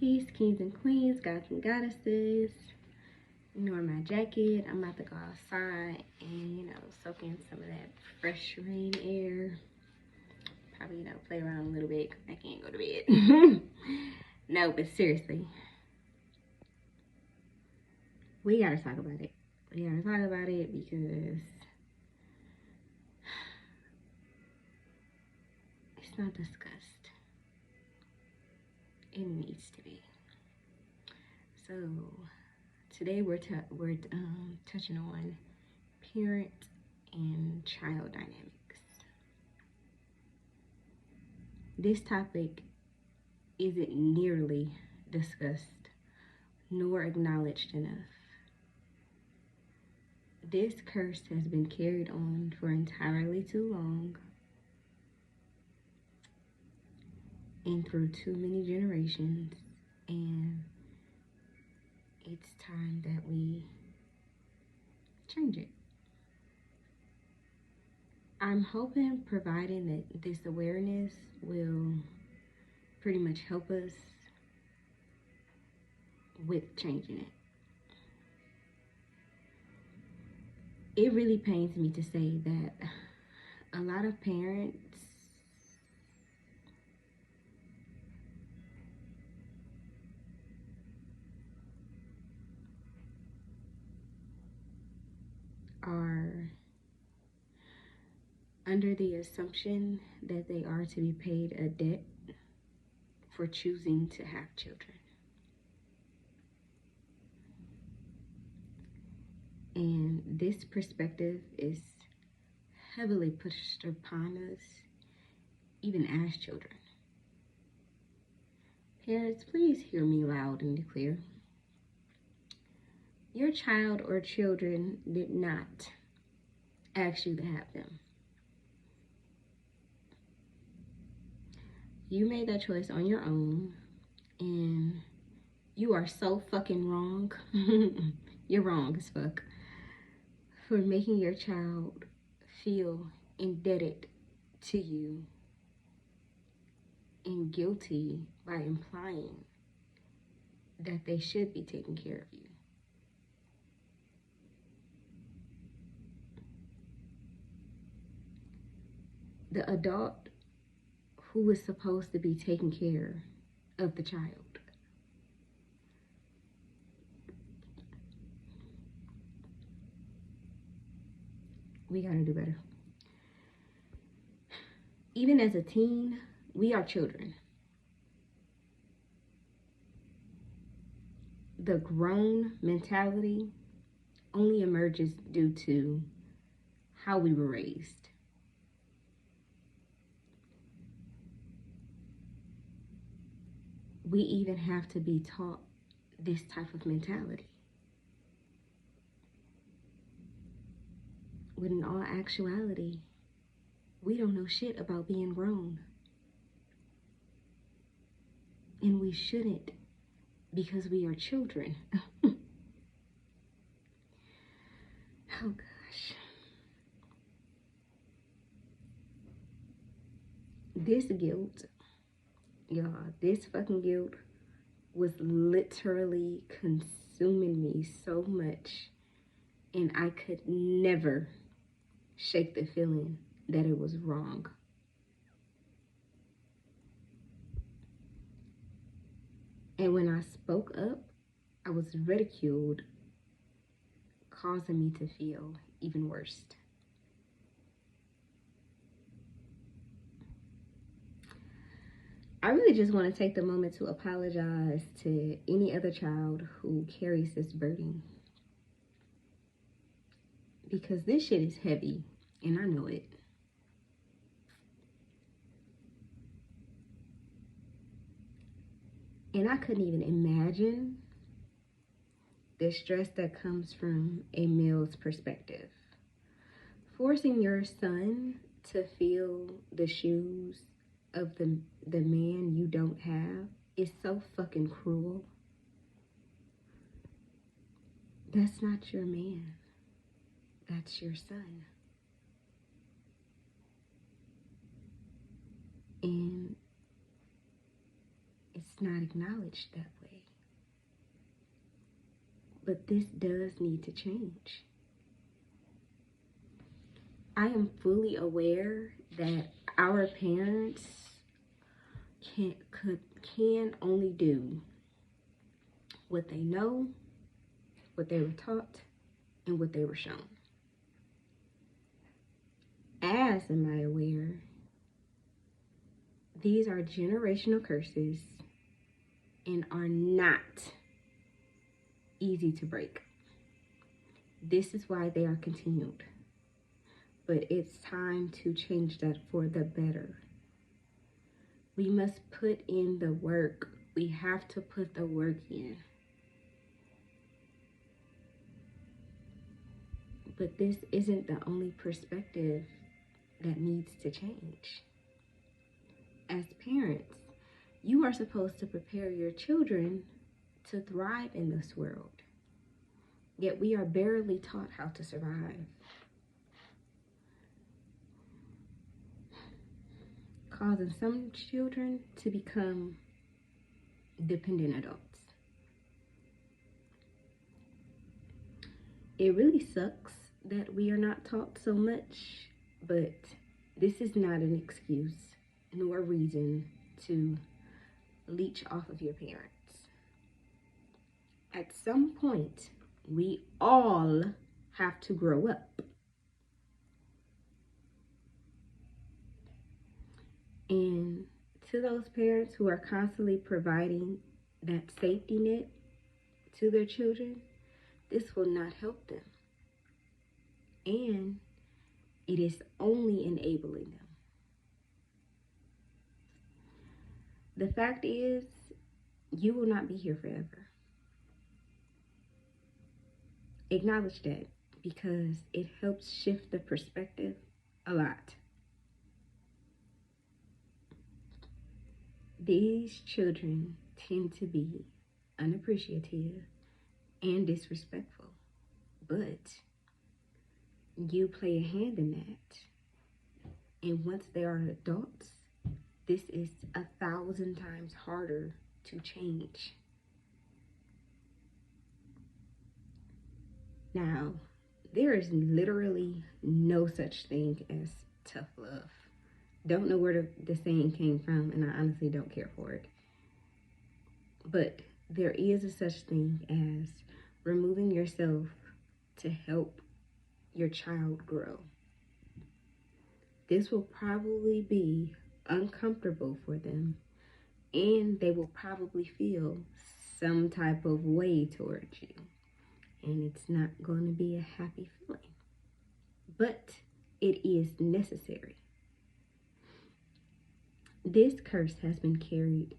Peace, kings and queens, gods and goddesses. Ignore my jacket. I'm about to go outside and, soak in some of that fresh rain air. Probably, play around a little bit. I can't go to bed. No, but seriously. We gotta talk about it. We gotta talk about it because it's not discussed. It needs to be. So today we're touching on parent and child dynamics. This topic isn't nearly discussed nor acknowledged enough. This curse has been carried on for entirely too long and through too many generations, and it's time that we change it. I'm hoping providing that this awareness will pretty much help us with changing it. It really pains me to say that a lot of parents are under the assumption that they are to be paid a debt for choosing to have children. And this perspective is heavily pushed upon us, even as children. Parents, please hear me loud and clear. Your child or children did not ask you to have them. You made that choice on your own, and you are so fucking wrong. You're wrong as fuck for making your child feel indebted to you and guilty by implying that they should be taking care of you. The adult who is supposed to be taking care of the child we gotta do better. Even as a teen, we are children. The grown mentality only emerges due to how we were raised. We even have to be taught this type of mentality, when in all actuality, we don't know shit about being grown. And we shouldn't, because we are children. Oh gosh. This guilt, y'all, this fucking guilt was literally consuming me so much, and I could never shake the feeling that it was wrong. And when I spoke up, I was ridiculed, causing me to feel even worse. I really just want to take the moment to apologize to any other child who carries this burden, because this shit is heavy, and I know it. And I couldn't even imagine the stress that comes from a male's perspective. Forcing your son to fill the shoes of the man you don't have is so fucking cruel. That's not your man. That's your son. And it's not acknowledged that way. But this does need to change. I am fully aware that our parents can only do what they know, what they were taught, and what they were shown. As am I aware, these are generational curses and are not easy to break. This is why they are continued. But it's time to change that for the better. We must put in the work. We have to put the work in. But this isn't the only perspective that needs to change. As parents, you are supposed to prepare your children to thrive in this world. Yet we are barely taught how to survive. Causing some children to become dependent adults. It really sucks that we are not taught so much, but this is not an excuse nor a reason to leech off of your parents. At some point, we all have to grow up. And to those parents who are constantly providing that safety net to their children, this will not help them. And it is only enabling them. The fact is, you will not be here forever. Acknowledge that, because it helps shift the perspective a lot. These children tend to be unappreciative and disrespectful, but you play a hand in that. And once they are adults, this is 1,000 times harder to change. Now, there is literally no such thing as tough love. Don't know where the saying came from, and I honestly don't care for it. But there is a such thing as removing yourself to help your child grow. This will probably be uncomfortable for them, and they will probably feel some type of way towards you. And it's not going to be a happy feeling. But it is necessary. This curse has been carried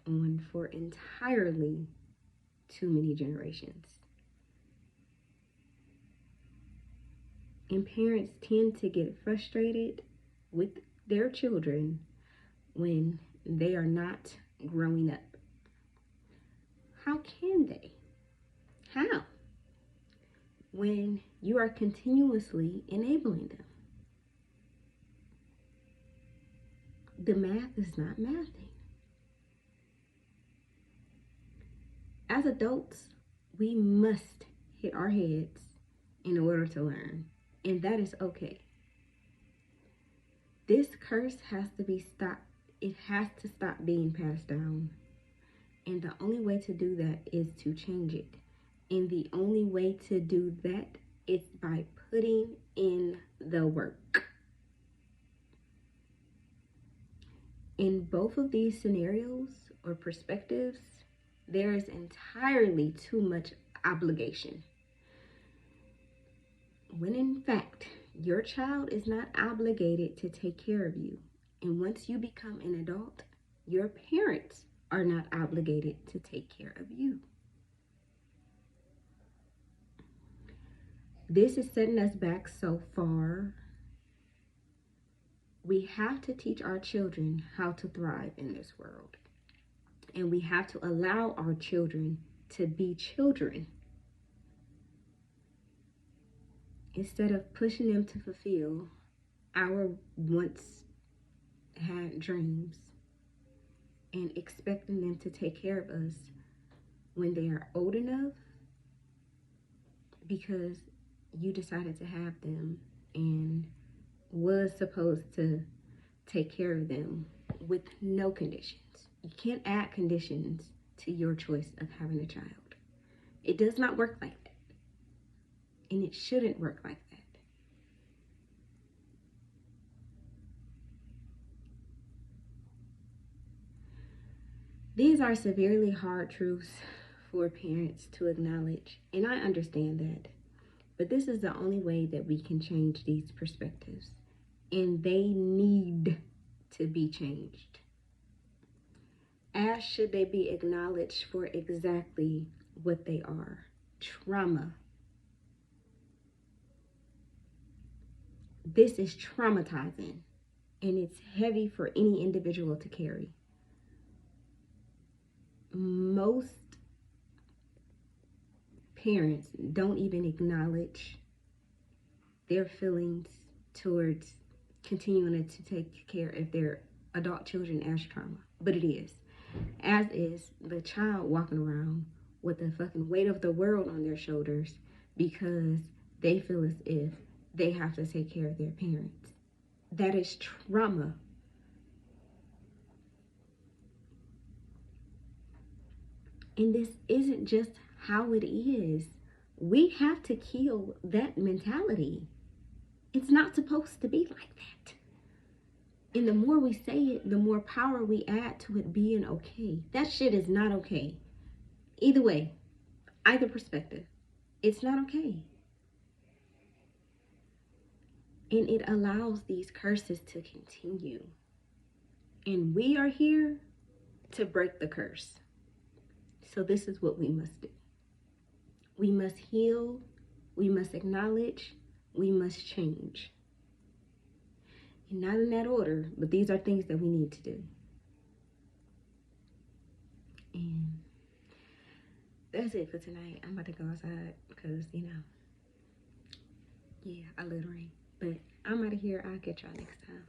on for entirely too many generations. And parents tend to get frustrated with their children when they are not growing up. How can they? How? When you are continuously enabling them. The math is not mathing. As adults, we must hit our heads in order to learn, and that is okay. This curse has to be stopped. It has to stop being passed down. And the only way to do that is to change it. And the only way to do that is by putting in the work. In both of these scenarios or perspectives, there is entirely too much obligation. When in fact, your child is not obligated to take care of you. And once you become an adult, your parents are not obligated to take care of you. This is setting us back so far. We have to teach our children how to thrive in this world. And we have to allow our children to be children, instead of pushing them to fulfill our once had dreams. and expecting them to take care of us when they are old enough because you decided to have them and was supposed to take care of them with no conditions. You can't add conditions to your choice of having a child. It does not work like that. And it shouldn't work like that. These are severely hard truths for parents to acknowledge, and I understand that. But this is the only way that we can change these perspectives. And they need to be changed. As should they be acknowledged for exactly what they are. Trauma. This is traumatizing, and it's heavy for any individual to carry. Most parents don't even acknowledge their feelings towards continuing to take care of their adult children as trauma. But it is. As is the child walking around with the fucking weight of the world on their shoulders because they feel as if they have to take care of their parents. That is trauma. And this isn't just how it is. We have to kill that mentality. It's not supposed to be like that. And the more we say it, the more power we add to it being okay. That shit is not okay. Either way, either perspective, it's not okay. And it allows these curses to continue. And we are here to break the curse. So this is what we must do. We must heal, we must acknowledge, we must change. And not in that order, but these are things that we need to do. And that's it for tonight. I'm about to go outside because, yeah, I littering. But I'm out of here. I'll catch y'all next time.